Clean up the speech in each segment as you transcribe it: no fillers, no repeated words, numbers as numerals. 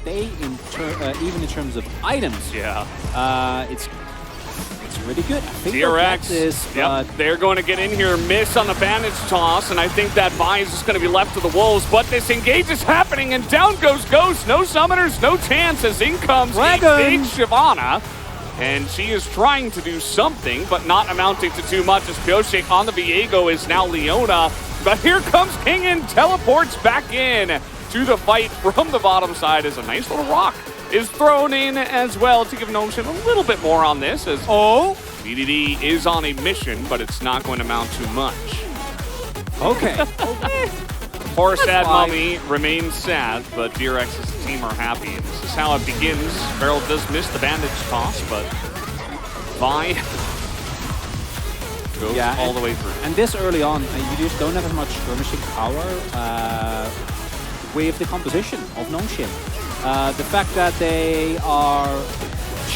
stay in even in terms of items. Yeah. It's really good. I think DRX is, they're going to get in here, miss on the bandage toss, and I think that Vi is just going to be left to the wolves. But this engage is happening, and down goes Ghost. No summoners, no chance as in comes a big Shyvana. And she is trying to do something, but not amounting to too much as Pyosik on the Viego is now Leona. But here comes King and teleports back in to the fight from the bottom side as a nice little rock is thrown in as well to give Nongshin a little bit more on this as BDD is on a mission, but it's not going to amount to much. Okay. Poor sad Mummy remains sad, but DRX's team are happy. And this is how it begins. Beryl does miss the bandage toss, but Vi goes all the way through. And this early on, you just don't have as much skirmishing power with the composition of Nongshin. The fact that they are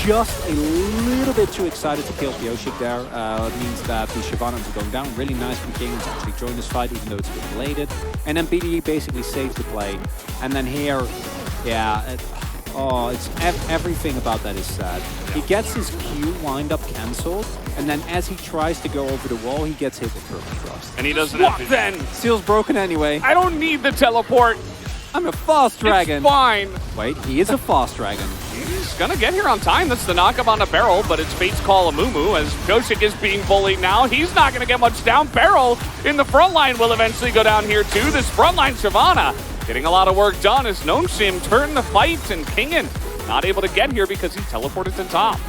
just a little bit too excited to kill Pyosik there means that the Shyvanas are going down. Really nice from King to actually join this fight, even though it's a bit belated. And then BDD basically saves the play. And then here, it's everything about that is sad. He gets his Q wind-up cancelled, and then as he tries to go over the wall, he gets hit with Perfect Thrust. And he doesn't have to. Then Seal's broken anyway. I don't need the teleport. I'm a fast dragon. It's fine. Wait, he is a fast dragon. He's gonna get here on time. That's the knockup on a Beryl, but it's Fate's Call Amumu as Pyosik is being bullied now. He's not gonna get much down. Beryl in the front line will eventually go down here too. This front line Shyvana getting a lot of work done as Nongshin turned the fight and Kingen not able to get here because he teleported to top.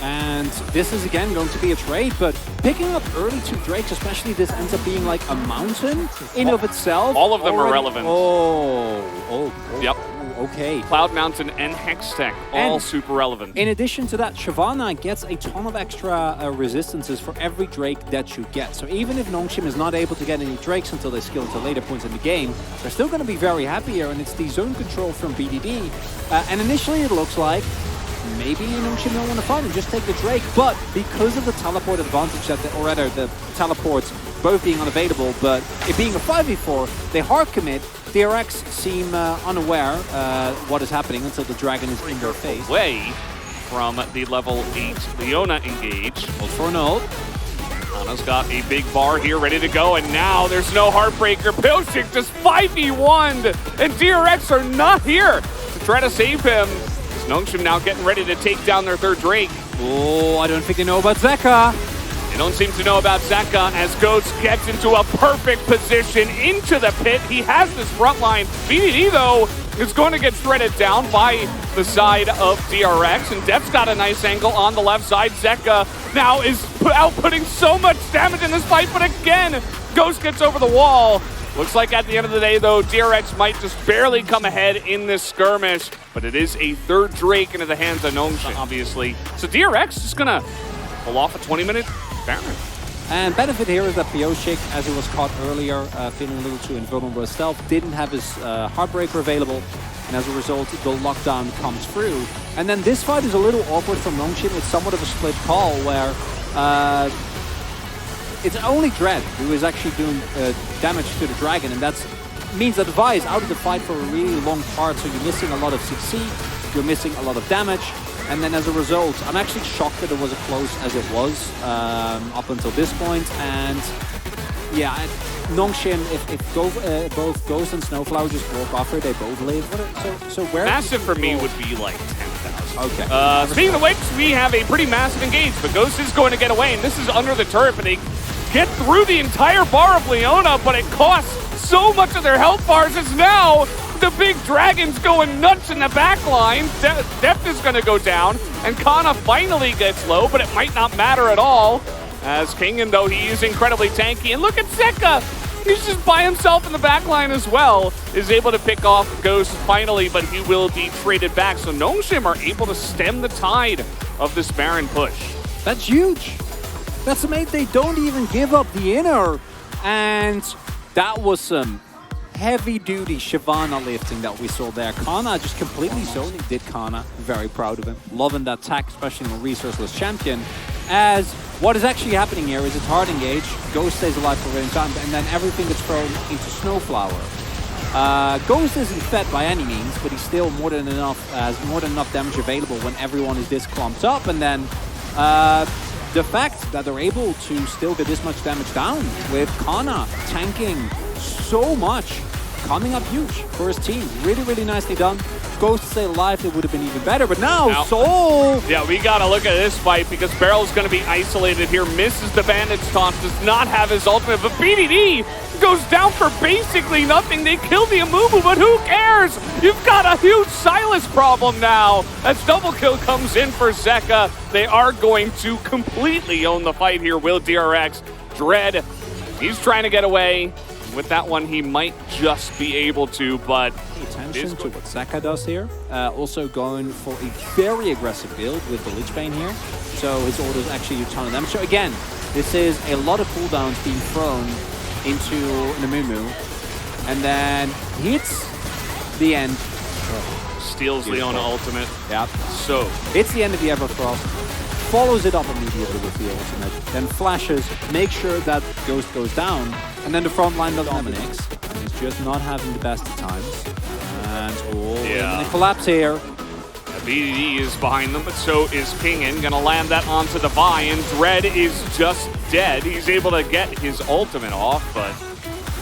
And this is again going to be a trade, but picking up early two Drakes, especially this ends up being like a mountain in of itself. All of them are relevant. Yep. Okay. Cloud Mountain and Hextech, all super relevant. In addition to that, Shyvana gets a ton of extra resistances for every Drake that you get. So even if Nongshin is not able to get any Drakes until they skill into later points in the game, they're still going to be very happy here, and it's the zone control from BDD. And initially it looks like maybe Nongshin don't want to fight and just take the Drake, but because of the teleport advantage that or rather the teleports both being unavailable, but it being a 5v4, they hard commit. DRX seem unaware what is happening until the dragon is in their face. Away from the level 8 Leona engage. Ult for an ult. Ana's got a big bar here ready to go, and now there's no Heartbreaker. Pyosik just 5v1'd, and DRX are not here to try to save him. Nongshin now getting ready to take down their third Drake. Oh, I don't think they know about Zeka. They don't seem to know about Zeka as Ghost gets into a perfect position into the pit. He has this front line. BDD, though, is going to get threaded down by the side of DRX, and Def's got a nice angle on the left side. Zeka now is outputting so much damage in this fight, but again, Ghost gets over the wall. Looks like at the end of the day, though, DRX might just barely come ahead in this skirmish, but it is a third Drake into the hands of Nongshin, obviously. So DRX is going to pull off a 20-minute Baron. And benefit here is that Pyosik, as he was caught earlier, feeling a little too invulnerable himself, didn't have his Heartbreaker available, and as a result, the lockdown comes through. And then this fight is a little awkward from Nongshin. It's somewhat of a split call where it's only Dread who is actually doing damage to the dragon, and that means that Vi is out of the fight for a really long part, so you're missing a lot of CC, you're missing a lot of damage, and then as a result, I'm actually shocked that it was as close as it was up until this point. And yeah, Nongshin, if both Ghost and Snowflower just walk off her, they both live. So where? Massive for me would be like 10,000. Okay. Speaking of which, we have a pretty massive engage, but Ghost is going to get away, and this is under the turret, but they get through the entire bar of Leona, but it costs so much of their health bars as now the big dragon's going nuts in the back line. Deft is going to go down, and Kana finally gets low, but it might not matter at all, as Kingen, though he is incredibly tanky. And look at Zeka! He's just by himself in the back line as well, is able to pick off Ghost finally, but he will be traded back. So Nongshin are able to stem the tide of this Baron push. That's huge. That's amazing. They don't even give up the inner. And that was some heavy-duty Shyvana lifting that we saw there. Kana just completely zoning did Kana. Very proud of him. Loving that attack, especially in a resourceless champion. As what is actually happening here is it's hard engage, Ghost stays alive for a very time, and then everything gets thrown into Snowflower. Ghost isn't fed by any means, but he's still more than enough, has more than enough damage available when everyone is this clumped up. And then the fact that they're able to still get this much damage down with Kana tanking so much, coming up huge for his team. Really, really nicely done. Ghost to stay alive, it would have been even better, but now Soul! Yeah, we gotta look at this fight because Barrel's gonna be isolated here, misses the bandage taunt, does not have his ultimate, but BDD goes down for basically nothing. They killed the Amumu, but who cares? You've got a huge Silas problem now as double kill comes in for Zeka. They are going to completely own the fight here, will DRX. Dread, he's trying to get away. With that one, he might just be able to, but pay attention to what Zeka does here. Also going for a very aggressive build with the Lich Bane here. So his orders actually do a ton of damage. So again, this is a lot of cooldowns being thrown into Namumu. And then hits the end. Steals Leona ultimate. Yep. So it's the end of the Everfrost. Follows it up immediately with the ultimate. Then flashes, makes sure that Ghost goes down. And then the front line dominates. And he's just not having the best of times. And the collapse here. BDD is behind them, but so is Kingen. Gonna land that onto the Vi, and Dread is just dead. He's able to get his ultimate off, but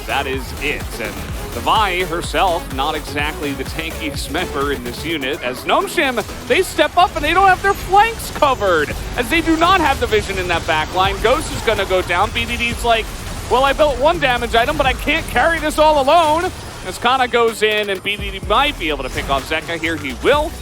that is it. And the Vi herself, not exactly the tankiest member in this unit, as Nongshim, they step up and they don't have their flanks covered, as they do not have the vision in that back line. Ghost is gonna go down. BDD's like, well, I built one damage item, but I can't carry this all alone. As Kana goes in, and BDD might be able to pick off Zeka here. He will.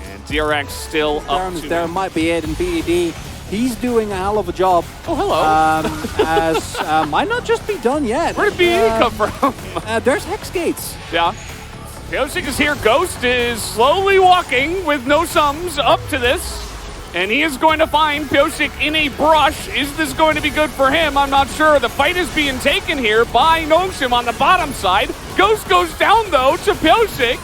And DRX still up to there might be it, and BDD, he's doing a hell of a job. Oh, hello. As might not just be done yet. Where did BDD come from? There's Hex Gates. Yeah. Pyosik is here. Ghost is slowly walking with no sums up to this. And he is going to find Pyosik in a brush. Is this going to be good for him? I'm not sure. The fight is being taken here by Nongshim on the bottom side. Ghost goes down, though, to Pyosik.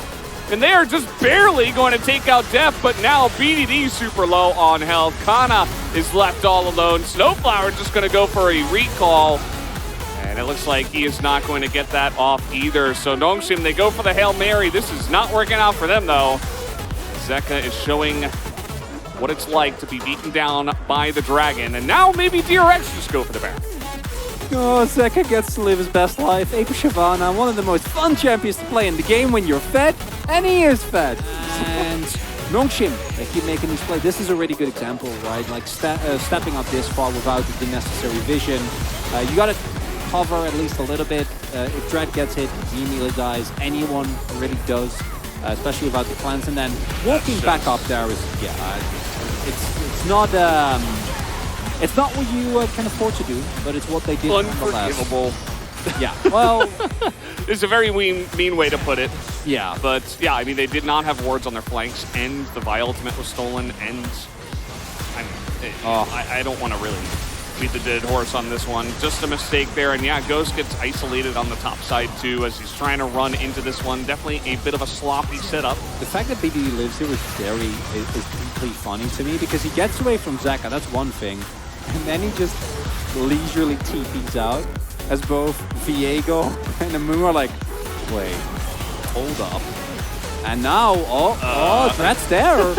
And they are just barely going to take out Def, but now BDD super low on health. Kana is left all alone. Snowflower just going to go for a recall. And it looks like he is not going to get that off either. So Nongshim, they go for the Hail Mary. This is not working out for them, though. Zeka is showing what it's like to be beaten down by the Dragon. And now maybe DRX just go for the Baron. Oh, Zeka gets to live his best life. Ape Shyvana, one of the most fun champions to play in the game when you're fed, and he is fed. And Nongshim, they keep making these plays. This is a really good example, right? Like stepping up this far without the necessary vision. You gotta cover at least a little bit. If Dread gets hit, he immediately dies. Anyone really does, especially without the cleanse. And then walking back up there is, it's not what you can afford to do, but it's what they did. Unforgivable. Yeah, well, it's a very mean way to put it. Yeah, but yeah, I mean, they did not have wards on their flanks, and the Vi ultimate was stolen, and I don't want to really beat the dead horse on this one. Just a mistake there, and yeah, Ghost gets isolated on the top side too as he's trying to run into this one. Definitely a bit of a sloppy setup. The fact that BDD lives here is deeply funny to me because he gets away from Zeka, that's one thing, and then he just leisurely TPs out as both Viego and Amu are like, wait, hold up. And now, Brett's there.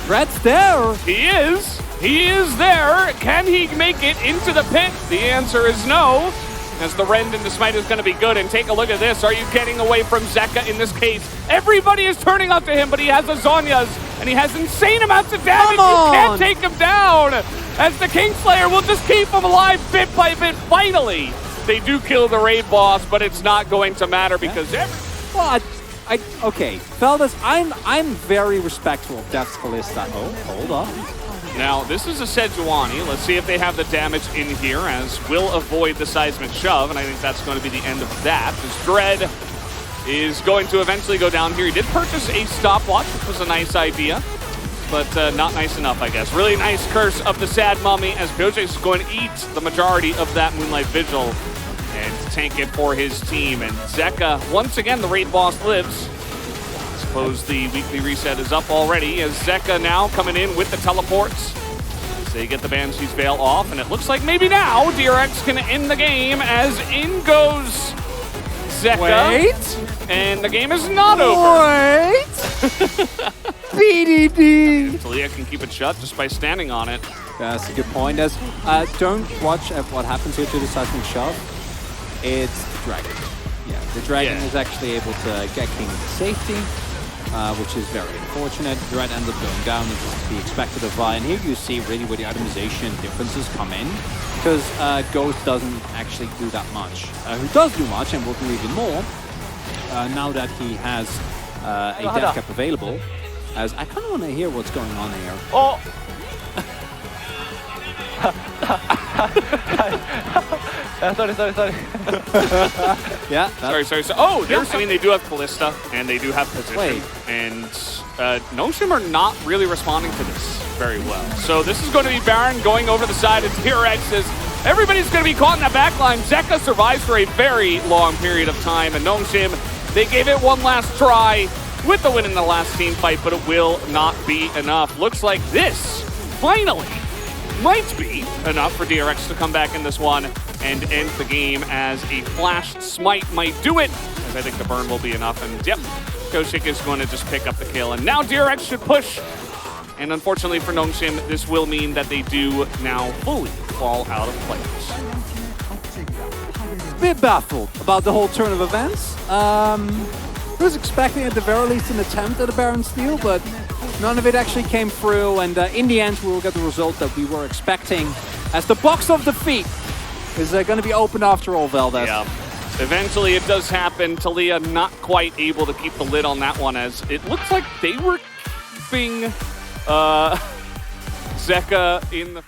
Brett's there. He is there. Can he make it into the pit? The answer is no. As the Rend into Smite is going to be good. And take a look at this. Are you getting away from Zeka in this case? Everybody is turning up to him, but he has a Zhonya's, and he has insane amounts of damage. You can't take him down. As the Kingslayer will just keep him alive bit by bit. Finally, they do kill the raid boss, but it's not going to matter because okay, fellas, I'm very respectful of Def's Kalista. Oh, hold up. Now, this is a Sejuani. Let's see if they have the damage in here, as will avoid the seismic shove, and I think that's going to be the end of that. As Dread is going to eventually go down here. He did purchase a stopwatch, which was a nice idea, but not nice enough, I guess. Really nice Curse of the Sad Mummy, as Pyosik is going to eat the majority of that Moonlight Vigil and tank it for his team. And Zeka, once again, the raid boss lives. Suppose the weekly reset is up already, as Zeka now coming in with the teleports. So they get the Banshee's Veil off, and it looks like maybe now DRX can end the game, as in goes Zeka. Wait! And the game is not over. Wait! BDD! Taliyah can keep it shut just by standing on it. That's a good point. As don't watch what happens here to the seismic shove. It's the dragon. Yeah, the dragon is actually able to get King into safety, which is very unfortunate. Dread ends up going down, which is to be expected of Vi. And here you see really where the itemization differences come in, because Ghost doesn't actually do that much. Who does do much and will do even more now that he has a death cap available. As I kind of want to hear what's going on here. Oh! sorry. Yeah. Sorry. Oh, I mean, they do have Callista, and they do have position. Wait. And Noshim are not really responding to this very well. So this is going to be Baron going over the side of DRX. Everybody's going to be caught in that backline. Zeka survives for a very long period of time, and Noshim, they gave it one last try with the win in the last team fight, but it will not be enough. Looks like this, finally, might be enough for DRX to come back in this one and end the game, as a flash smite might do it, as I think the burn will be enough. And yep, Koshik is going to just pick up the kill, and now DRX should push. And unfortunately for Noshim, this will mean that they do now fully fall out of players. Bit baffled about the whole turn of events. I was expecting at the very least an attempt at a Baron steal, but none of it actually came through, and in the end we will get the result that we were expecting, as the box of defeat is going to be opened after all, Valdez. Yeah, eventually it does happen. Taliyah not quite able to keep the lid on that one, as it looks like they were keeping Zeka in the...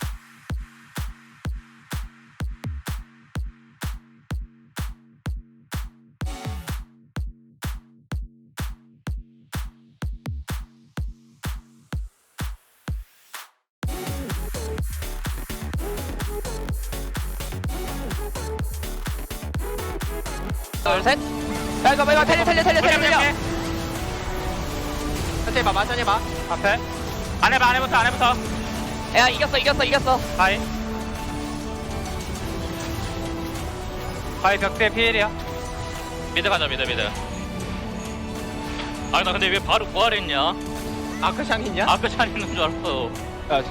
둘, 셋. 야, 이거 달려. 천천히 봐. 앞에. 안에부터. 야, 이겼어. 바이 벽대 피해야. 미드 가자. 아, 나 근데 왜 바로 부활했냐? 아크샨 있냐? 아까 잘 있는 줄 알았어. 야,